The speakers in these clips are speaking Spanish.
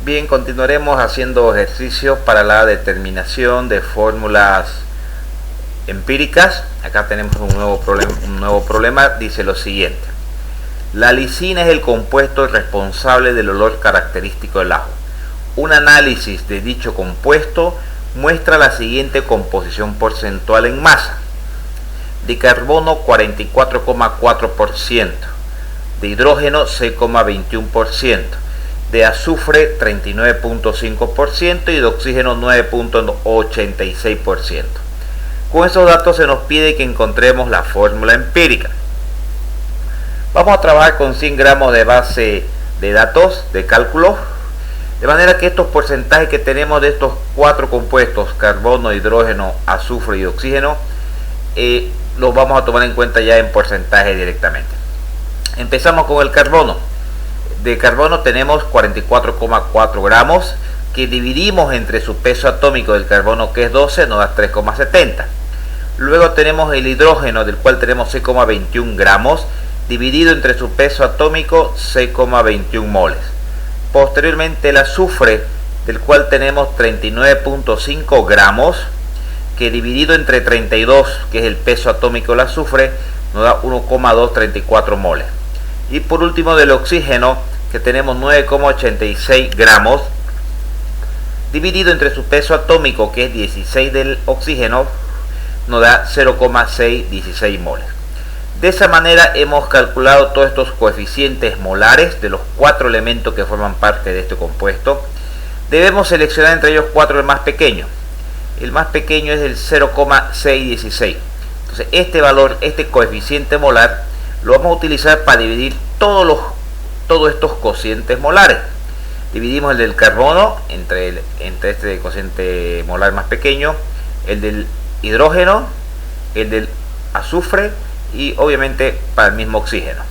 Bien, continuaremos haciendo ejercicios para la determinación de fórmulas empíricas. Acá tenemos un nuevo problema. Dice lo siguiente: la lisina es el compuesto responsable del olor característico del ajo. Un análisis de dicho compuesto muestra la siguiente composición porcentual en masa: de carbono 44,4%, de hidrógeno 6,21%, de azufre 39,5% y de oxígeno 9,86%. Con esos datos se nos pide que encontremos la fórmula empírica. Vamos a trabajar con 100 gramos de base de datos de cálculo, de manera que estos porcentajes que tenemos de estos cuatro compuestos, carbono, hidrógeno, azufre y oxígeno, los vamos a tomar en cuenta ya en porcentaje directamente. Empezamos con el carbono. De carbono tenemos 44,4 gramos, que dividimos entre su peso atómico del carbono, que es 12, nos da 3,70. Luego tenemos el hidrógeno, del cual tenemos 6,21 gramos, dividido entre su peso atómico, 6,21 moles. Posteriormente el azufre, del cual tenemos 39,5 gramos, que dividido entre 32, que es el peso atómico del azufre, nos da 1,234 moles. Y por último del oxígeno, que tenemos 9,86 gramos, dividido entre su peso atómico, que es 16 del oxígeno, nos da 0,616 moles. De esa manera hemos calculado todos estos coeficientes molares de los cuatro elementos que forman parte de este compuesto. Debemos seleccionar entre ellos cuatro el más pequeño. El más pequeño es el 0,616. Entonces este valor, este coeficiente molar, lo vamos a utilizar para dividir todos estos cocientes molares. Dividimos el del carbono entre este cociente molar más pequeño, el del hidrógeno, el del azufre y obviamente para el mismo oxígeno.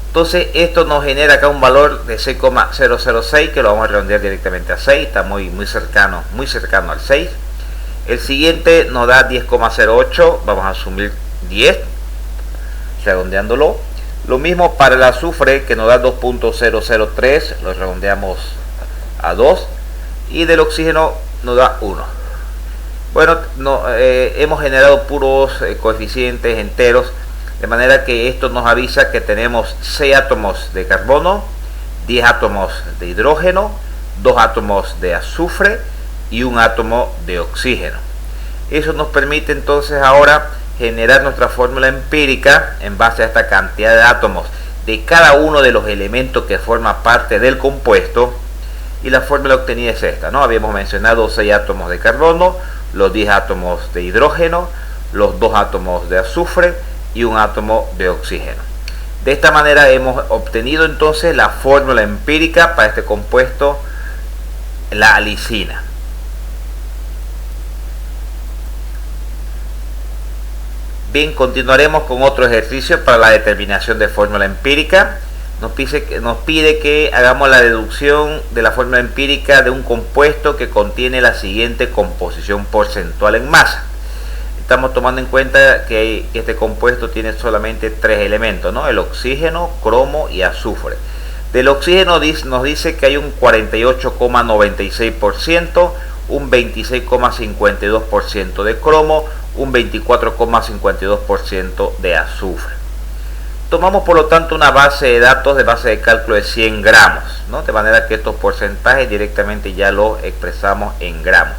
Entonces esto nos genera acá un valor de 6,006, que lo vamos a redondear directamente a 6, está muy cercano al 6. El siguiente nos da 10,08, vamos a asumir 10, redondeándolo. Lo mismo para el azufre, que nos da 2,003, lo redondeamos a 2, y del oxígeno nos da 1. Bueno, hemos generado puros coeficientes enteros, de manera que esto nos avisa que tenemos 6 átomos de carbono, 10 átomos de hidrógeno, 2 átomos de azufre y 1 átomo de oxígeno. Eso nos permite entonces ahora generar nuestra fórmula empírica en base a esta cantidad de átomos de cada uno de los elementos que forma parte del compuesto. Y la fórmula obtenida es esta, ¿no? Habíamos mencionado 6 átomos de carbono, los 10 átomos de hidrógeno, los 2 átomos de azufre y 1 átomo de oxígeno. De esta manera hemos obtenido entonces la fórmula empírica para este compuesto, la lisina. Bien, continuaremos con otro ejercicio para la determinación de fórmula empírica. Nos pide que hagamos la deducción de la fórmula empírica de un compuesto que contiene la siguiente composición porcentual en masa. Estamos tomando en cuenta que este compuesto tiene solamente 3 elementos, ¿no? El oxígeno, cromo y azufre. Del oxígeno nos dice que hay un 48,96%, un 26,52% de cromo, un 24,52% de azufre. Tomamos por lo tanto una base de datos de base de cálculo de 100 gramos, ¿no? De manera que estos porcentajes directamente ya los expresamos en gramos.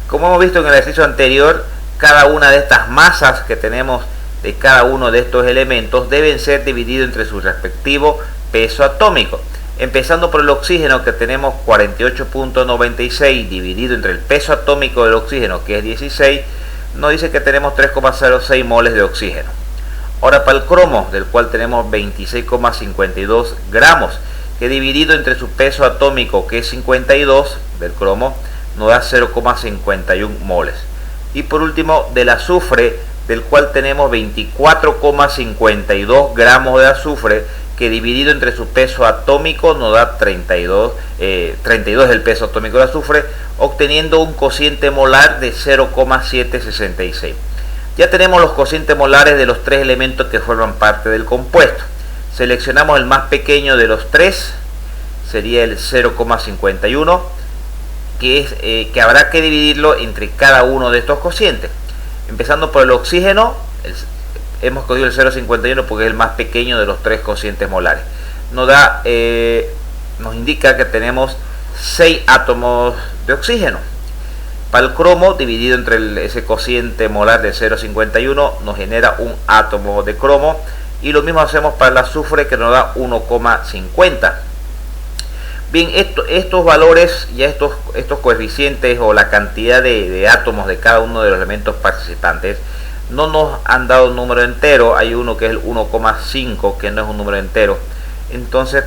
Como hemos visto en el ejercicio anterior, cada una de estas masas que tenemos de cada uno de estos elementos deben ser divididos entre su respectivo peso atómico. Empezando por el oxígeno, que tenemos 48,96 dividido entre el peso atómico del oxígeno, que es 16, nos dice que tenemos 3,06 moles de oxígeno. Ahora para el cromo, del cual tenemos 26,52 gramos, que dividido entre su peso atómico, que es 52 del cromo, nos da 0,51 moles. Y por último del azufre, del cual tenemos 24,52 gramos de azufre, que dividido entre su peso atómico nos da 32 del peso atómico de azufre, obteniendo un cociente molar de 0,766. Ya tenemos los cocientes molares de los 3 elementos que forman parte del compuesto. Seleccionamos el más pequeño de los 3, sería el 0,51, que habrá que dividirlo entre cada uno de estos cocientes. Empezando por el oxígeno, hemos cogido el 0,51 porque es el más pequeño de los tres cocientes molares. Nos indica que tenemos 6 átomos de oxígeno. Para el cromo, dividido entre ese cociente molar de 0,51, nos genera un átomo de cromo. Y lo mismo hacemos para el azufre, que nos da 1,50. Bien, estos valores, ya estos coeficientes o la cantidad de átomos de cada uno de los elementos participantes, no nos han dado un número entero. Hay uno que es el 1,5, que no es un número entero. Entonces,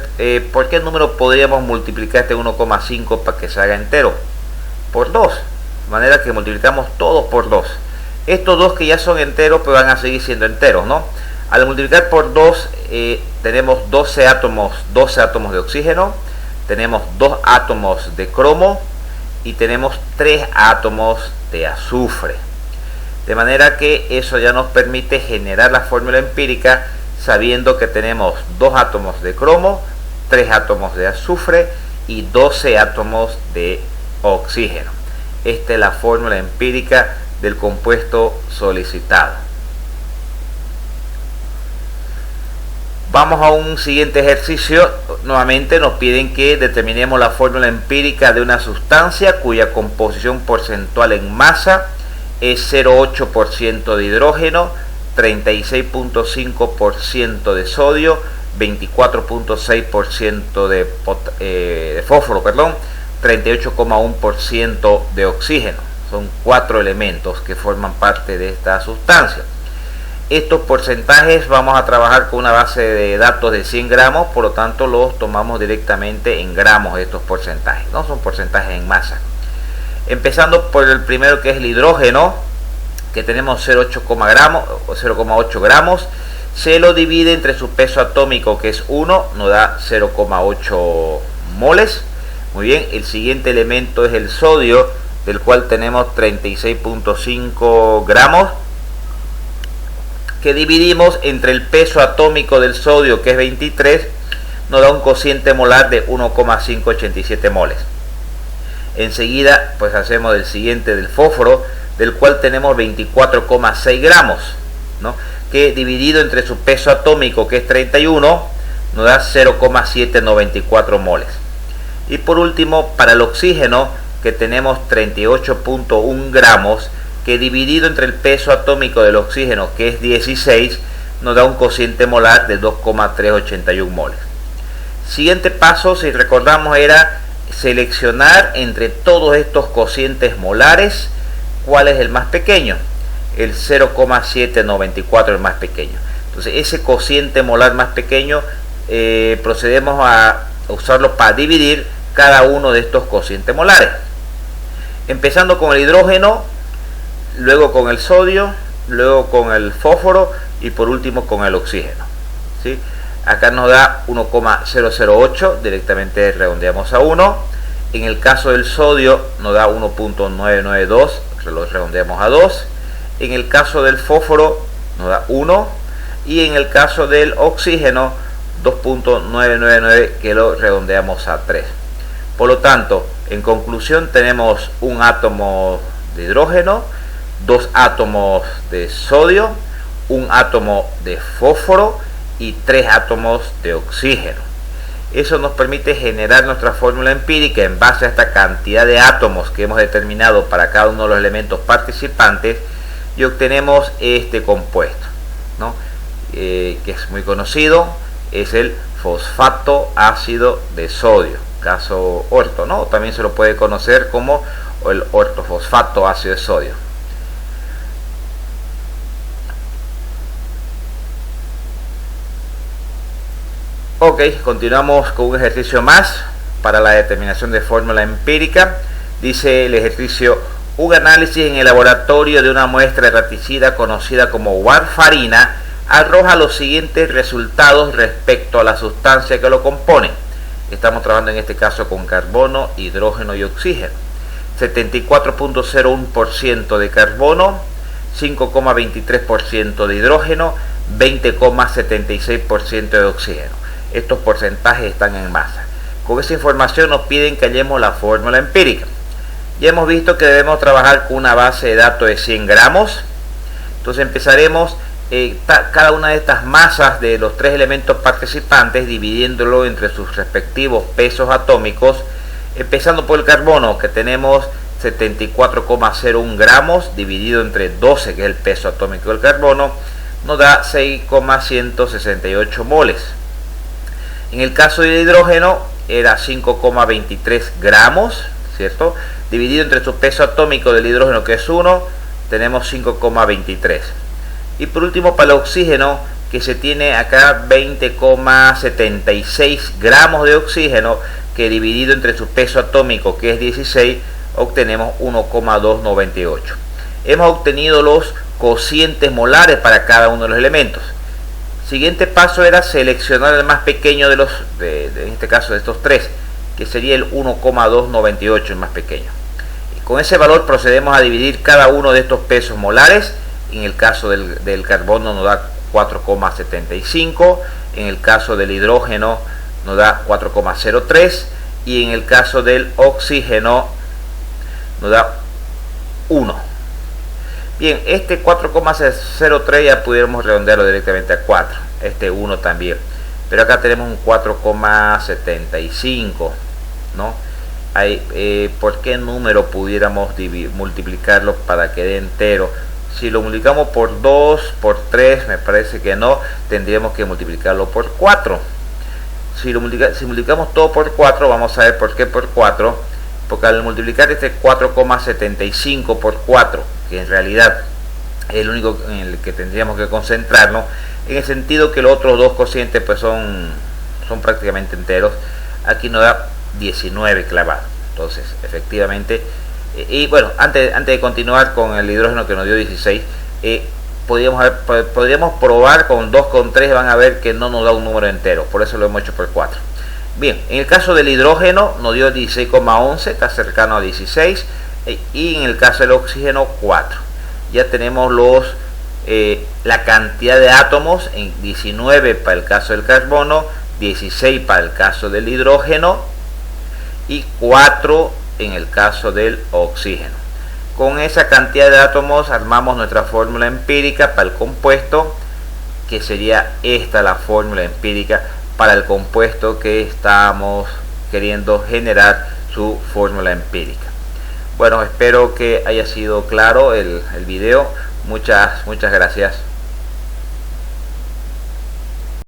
¿por qué número podríamos multiplicar este 1,5 para que se haga entero? Por 2. De manera que multiplicamos todos por 2. Estos dos que ya son enteros, pues van a seguir siendo enteros, ¿no? Al multiplicar por 2, tenemos 12 átomos de oxígeno, tenemos 2 átomos de cromo y tenemos 3 átomos de azufre. De manera que eso ya nos permite generar la fórmula empírica sabiendo que tenemos 2 átomos de cromo, 3 átomos de azufre y 12 átomos de oxígeno. Esta es la fórmula empírica del compuesto solicitado. Vamos a un siguiente ejercicio. Nuevamente nos piden que determinemos la fórmula empírica de una sustancia cuya composición porcentual en masa es 0,8% de hidrógeno, 36,5% de sodio, 24,6% de fósforo, 38,1% de oxígeno. Son 4 elementos que forman parte de esta sustancia. Estos porcentajes vamos a trabajar con una base de datos de 100 gramos, por lo tanto los tomamos directamente en gramos estos porcentajes, no son porcentajes en masa. Empezando por el primero, que es el hidrógeno, que tenemos 0,8 gramos, se lo divide entre su peso atómico, que es 1, nos da 0,8 moles. Muy bien, el siguiente elemento es el sodio, del cual tenemos 36,5 gramos, que dividimos entre el peso atómico del sodio, que es 23, nos da un cociente molar de 1,587 moles. Enseguida pues hacemos el siguiente, del fósforo, del cual tenemos 24,6 gramos, ¿no? Que dividido entre su peso atómico, que es 31, nos da 0,794 moles. Y por último, para el oxígeno, que tenemos 38,1 gramos, que dividido entre el peso atómico del oxígeno, que es 16, nos da un cociente molar de 2,381 moles. Siguiente paso, si recordamos, era seleccionar entre todos estos cocientes molares cuál es el más pequeño. El 0,794 es el más pequeño. Entonces ese cociente molar más pequeño procedemos a usarlo para dividir cada uno de estos cocientes molares. Empezando con el hidrógeno, luego con el sodio, luego con el fósforo y por último con el oxígeno, ¿sí? Acá nos da 1,008, directamente redondeamos a 1. En el caso del sodio nos da 1,992, lo redondeamos a 2. En el caso del fósforo nos da 1. Y en el caso del oxígeno 2,999, que lo redondeamos a 3. Por lo tanto, en conclusión, tenemos un átomo de hidrógeno, 2 átomos de sodio, 1 átomo de fósforo y 3 átomos de oxígeno. Eso nos permite generar nuestra fórmula empírica en base a esta cantidad de átomos que hemos determinado para cada uno de los elementos participantes, y obtenemos este compuesto, ¿no? Que es muy conocido, es el fosfato ácido de sodio, caso orto, ¿no? También se lo puede conocer como el ortofosfato ácido de sodio. Ok, continuamos con un ejercicio más para la determinación de fórmula empírica. Dice el ejercicio: un análisis en el laboratorio de una muestra de raticida conocida como warfarina arroja los siguientes resultados respecto a la sustancia que lo compone. Estamos trabajando en este caso con carbono, hidrógeno y oxígeno. 74,01% de carbono, 5,23% de hidrógeno, 20,76% de oxígeno. Estos porcentajes están en masa. Con esa información nos piden que hallemos la fórmula empírica. Ya hemos visto que debemos trabajar con una base de datos de 100 gramos. Entonces empezaremos cada una de estas masas de los tres elementos participantes dividiéndolo entre sus respectivos pesos atómicos, empezando por el carbono, que tenemos 74,01 gramos dividido entre 12, que es el peso atómico del carbono, nos da 6,168 moles. En el caso del hidrógeno era 5,23 gramos, ¿cierto? Dividido entre su peso atómico del hidrógeno, que es 1, tenemos 5,23. Y por último, para el oxígeno, que se tiene acá 20,76 gramos de oxígeno, que dividido entre su peso atómico, que es 16, obtenemos 1,298. Hemos obtenido los cocientes molares para cada uno de los elementos. Siguiente paso era seleccionar el más pequeño de en este caso de estos tres, que sería el 1,298, el más pequeño. Y con ese valor procedemos a dividir cada uno de estos pesos molares. En el caso del carbono nos da 4,75, en el caso del hidrógeno nos da 4,03 y en el caso del oxígeno nos da 1. Bien, este 4,03 ya pudiéramos redondearlo directamente a 4, este 1 también, pero acá tenemos un 4,75, ¿no? ¿Por qué número pudiéramos multiplicarlo para que dé entero? Si lo multiplicamos por 2, por 3, me parece que no, tendríamos que multiplicarlo por 4. Si multiplicamos todo por 4, vamos a ver por qué por 4, porque al multiplicar este 4,75 por 4, que en realidad es el único en el que tendríamos que concentrarnos, en el sentido que los otros dos cocientes pues son prácticamente enteros, aquí nos da 19 clavado. Entonces, efectivamente, y bueno, antes de continuar con el hidrógeno que nos dio 16, podríamos probar con 2 con 3, van a ver que no nos da un número entero, por eso lo hemos hecho por 4. Bien, en el caso del hidrógeno nos dio 16,11, está cercano a 16, y en el caso del oxígeno 4. Ya tenemos la cantidad de átomos, en 19 para el caso del carbono, 16 para el caso del hidrógeno y 4 en el caso del oxígeno. Con esa cantidad de átomos armamos nuestra fórmula empírica para el compuesto, que sería esta la fórmula empírica para el compuesto que estamos queriendo generar su fórmula empírica. Bueno, espero que haya sido claro el video. Muchas gracias.